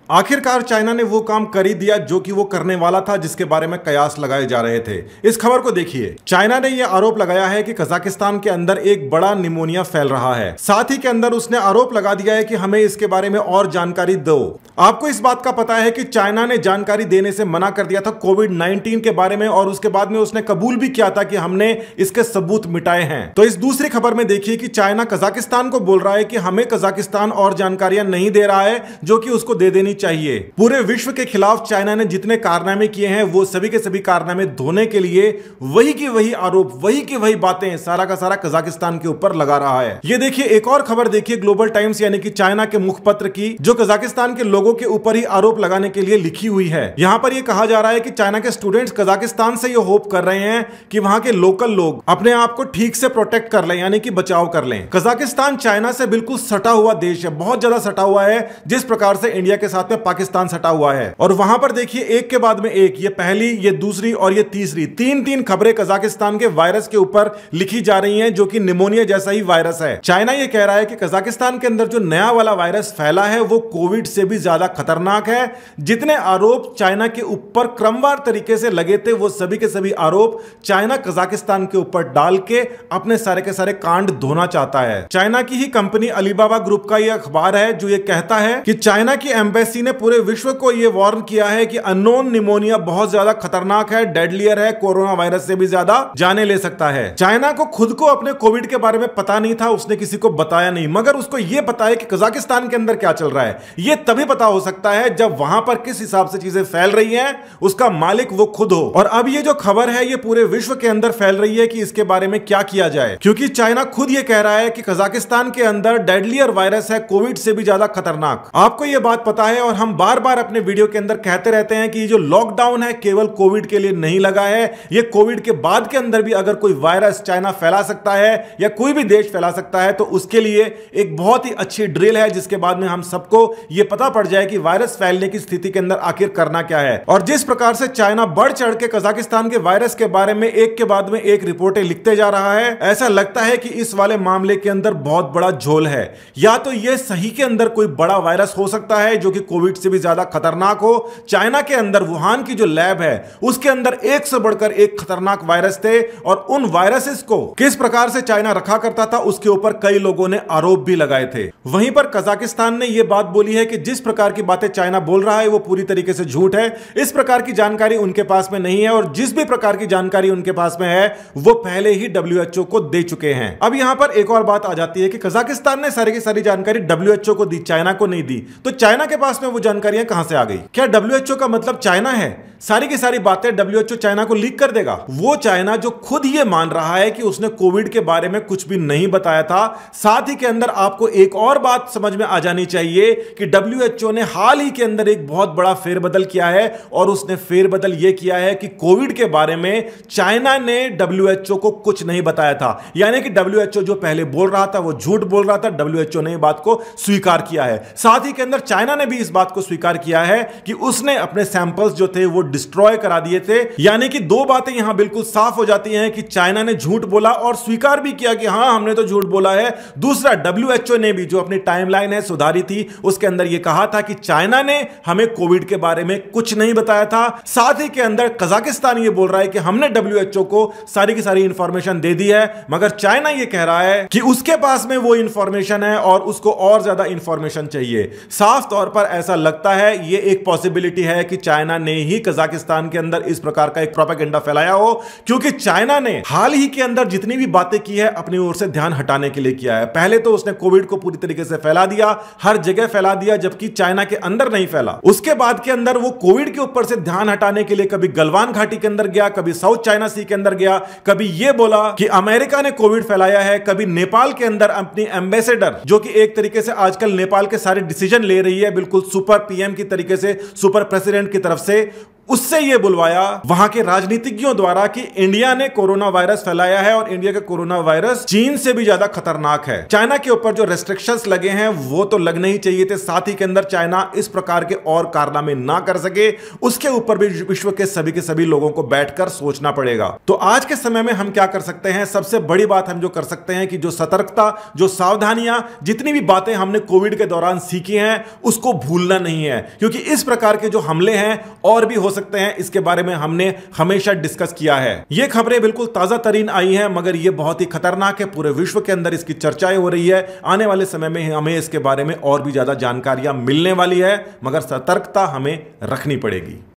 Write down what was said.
आखिरकार चाइना ने वो काम कर ही दिया जो कि वो करने वाला था, जिसके बारे में कयास लगाए जा रहे थे। इस खबर को देखिए। चाइना ने यह आरोप लगाया है कि कजाकिस्तान के अंदर एक बड़ा निमोनिया फैल रहा है। साथ ही के अंदर उसने आरोप लगा दिया है कि हमें इसके बारे में और जानकारी दो। आपको इस बात का पता है कि चाइना ने जानकारी देने से मना कर दिया था कोविड-19 के बारे में, और उसके बाद में उसने कबूल भी किया था कि हमने इसके सबूत मिटाए हैं। तो इस दूसरी खबर में देखिए कि चाइना कजाकिस्तान को बोल रहा है कि हमें कजाकिस्तान और जानकारियां नहीं दे रहा है जो कि उसको दे देनी चाहिए। पूरे विश्व के खिलाफ चाइना ने जितने कारनामे किए हैं वो सभी के सभी कारनामे धोने के लिए वही की वही आरोप, वही की वही बातें सारा का सारा कजाकिस्तान के ऊपर लगा रहा है। ये देखिए एक और खबर देखिए ग्लोबल टाइम्स यानी कि चाइना के मुखपत्र की, जो कजाकिस्तान के लोगों के ऊपर ही आरोप लगाने के लिए लिखी हुई है। यहां पर यह कहा जा रहा है कि चाइना के स्टूडेंट्स कजाकिस्तान से ये होप कर रहे हैं कि वहां के लोकल लोग अपने आप को ठीक से प्रोटेक्ट कर लें, यानी कि बचाव कर लें। कजाकिस्तान चाइना से बिल्कुल सटा हुआ देश है, बहुत ज्यादा सटा हुआ है, जिस प्रकार से इंडिया के साथ में पाकिस्तान सटा हुआ है। और वहां पर देखिए एक के बाद में एक, ये पहली, ये दूसरी और ये तीसरी, तीन खबरें कजाकिस्तान के वायरस के ऊपर लिखी जा रही हैं, जो कि निमोनिया जैसा ही वायरस है। चाइना ये कह रहा है कि कजाकिस्तान के अंदर जो नया वाला वायरस फैला है वो कोविड से भी ज्यादा खतरनाक है। जितने आरोप चाइना के ऊपर क्रमवार तरीके से लगे थे वो सभी के सभी आरोप चाइना कजाकिस्तान के ऊपर डाल के अपने सारे के सारे कांड धोना चाहता है। चाइना की ही कंपनी अलीबाबा ग्रुप का यह अखबार है जो ये कहता है कि चाइना की एम्बेसी ने पूरे विश्व को यह वार्न किया है कि अननोन निमोनिया बहुत ज्यादा खतरनाक है, डेडलियर है, कोरोना वायरस से भी ज्यादा जाने ले सकता है। चाइना को खुद को अपने कोविड के बारे में पता नहीं था, उसने किसी को बताया नहीं, मगर उसको यह पता है कि कजाकिस्तान के अंदर क्या चल रहा है। यह तभी पता हो सकता है जब वहां पर किस हिसाब से चीजें फैल रही हैं, उसका मालिक वो खुद हो। और अब ये जो खबर है ये पूरे विश्व के अंदर फैल रही है कि इसके बारे में क्या किया जाए, क्योंकि चाइना खुद ये कह रहा है कि कजाकिस्तान के अंदर डेडलियर वायरस है, कोविड से भी ज्यादा खतरनाक। आपको यह बात पता है और हम बार बार अपने वीडियो के अंदर कहते रहते हैं कि ये जो लॉकडाउन है केवल कोविड के लिए नहीं लगा है, ये कोविड के बाद के अंदर भी अगर कोई वायरस चाइना फैला सकता है या कोई भी देश फैला सकता है तो उसके लिए एक बहुत ही अच्छी ड्रिल है, जिसके बाद में हम सबको यह पता पड़ जाए कि वायरस फैलने की स्थिति के अंदर आखिर करना क्या है। और जिस प्रकार से चाइना बढ़ चढ़ के कजाकिस्तान के वायरस के बारे में एक के बाद में एक रिपोर्टें लिखते जा रहा है, ऐसा लगता है कि इस वाले मामले के अंदर बहुत बड़ा झोल है। या तो यह सही के अंदर कोई बड़ा वायरस हो सकता है जो कि कोविड से भी ज्यादा खतरनाक हो। चाइना के अंदर वुहान की जो लैब है उसके अंदर एक से बढ़कर एक खतरनाक वायरस थे, और उन वायरसेस को किस प्रकार से चाइना रखा करता था उसके ऊपर कई लोगों ने आरोप भी लगाए थे। वहीं पर कजाकिस्तान ने यह बात बोली है कि जिस प्रकार की बातें चाइना बोल रहा है वो पूरी तरीके से झूठ है, इस प्रकार की जानकारी उनके पास में नहीं है, और जिस भी प्रकार की जानकारी उनके पास में है वो पहले ही WHO को दे चुके हैं। अब यहां पर एक और बात आ जाती है कि कजाकिस्तान ने सारी की सारी जानकारी WHO को दी, चाइना को नहीं दी, तो चाइना के पास में वो जानकारियां कहां से आ गई? क्या WHO का मतलब चाइना है? सारी की सारी बातें WHO चाइना को लीक कर देगा? वो चाइना जो खुद ये मान रहा है कि उसने कोविड के बारे में कुछ भी नहीं बताया था। साथ ही के अंदर आपको एक और बात समझ में आ जानी चाहिए कि WHO ने हाल ही के अंदर एक बहुत बड़ा फेरबदल किया है, और उसने फेरबदल यह किया है कि कोविड के बारे में चाइना ने WHO को कुछ नहीं बताया था। यानी कि WHO जो पहले बोल रहा था वो झूठ बोल रहा था, WHO ने इस बात को स्वीकार किया है। साथ ही के अंदर चाइना ने भी इस बात को स्वीकार किया है कि उसने अपने सैंपल्स जो थे वो डिस्ट्रॉय करा दिए थे। यानी कि दो बातें यहां बिल्कुल साफ हो जाती हैं कि चाइना ने झूठ बोला और स्वीकार भी किया कि हां हमने तो झूठ बोला है। दूसरा, WHO ने भी जो अपनी टाइमलाइन है सुधारी थी, उसके अंदर यह कहा था कि चाइना ने हमें कोविड के बारे में कुछ नहीं बताया था। साथ ही के अंदर कजाकिस्तान ये बोल रहा है कि हमने WHO को सारी की सारी इंफॉर्मेशन दे दी है, मगर चाइना ये कह रहा है कि उसके पास में वो इंफॉर्मेशन है और उसको और ज्यादा इंफॉर्मेशन चाहिए। साफ तौर पर ऐसा लगता है ये एक पॉसिबिलिटी है कि चाइना ने ही कजाकिस्तान के अंदर इस प्रकार का एक प्रोपेगेंडा फैलाया हो, क्योंकि चाइना ने हाल ही के अंदर जितनी भी बातें की है अपनी ओर से ध्यान हटाने के लिए किया है। पहले तो उसने कोविड को पूरी तरीके से फैला दिया, हर जगह फैला दिया, जबकि चाइना के अंदर नहीं फैला। उसके बाद के अंदर वो कोविड के ऊपर से ध्यान हटाने के लिए कभी गलवान घाटी के अंदर गया, कभी साउथ चाइना सी के अंदर गया, कभी ये बोला कि अमेरिका ने कोविड फैलाया है, कभी नेपाल के अंदर अपनी एम्बेसडर जो कि एक तरीके से आजकल नेपाल के सारे डिसीजन ले रही है बिल्कुल सुपर PM की तरीके से, सुपर प्रेसिडेंट की तरफ से, उससे यह बुलवाया वहां के राजनीतिज्ञों द्वारा कि इंडिया ने कोरोना वायरस फैलाया है और इंडिया का कोरोना वायरस चीन से भी ज्यादा खतरनाक है। चाइना के ऊपर जो रेस्ट्रिक्शंस लगे हैं वो तो लगने ही चाहिए थे, साथ ही के अंदर चाइना इस प्रकार के और कारनामे ना कर सके, उसके ऊपर भी विश्व के सभी लोगों को बैठकर सोचना पड़ेगा। तो आज के समय में हम क्या कर सकते हैं? सबसे बड़ी बात हम जो कर सकते हैं कि जो सतर्कता, जो सावधानियां, जितनी भी बातें हमने कोविड के दौरान सीखी हैं उसको भूलना नहीं है, क्योंकि इस प्रकार के जो हमले हैं और भी हो सकते हैं। इसके बारे में हमने हमेशा डिस्कस किया है। ये खबरें बिल्कुल ताजा तरीन आई हैं, मगर ये बहुत ही खतरनाक है। पूरे विश्व के अंदर इसकी चर्चाएं हो रही है। आने वाले समय में हमें इसके बारे में और भी ज्यादा जानकारियां मिलने वाली है, मगर सतर्कता हमें रखनी पड़ेगी।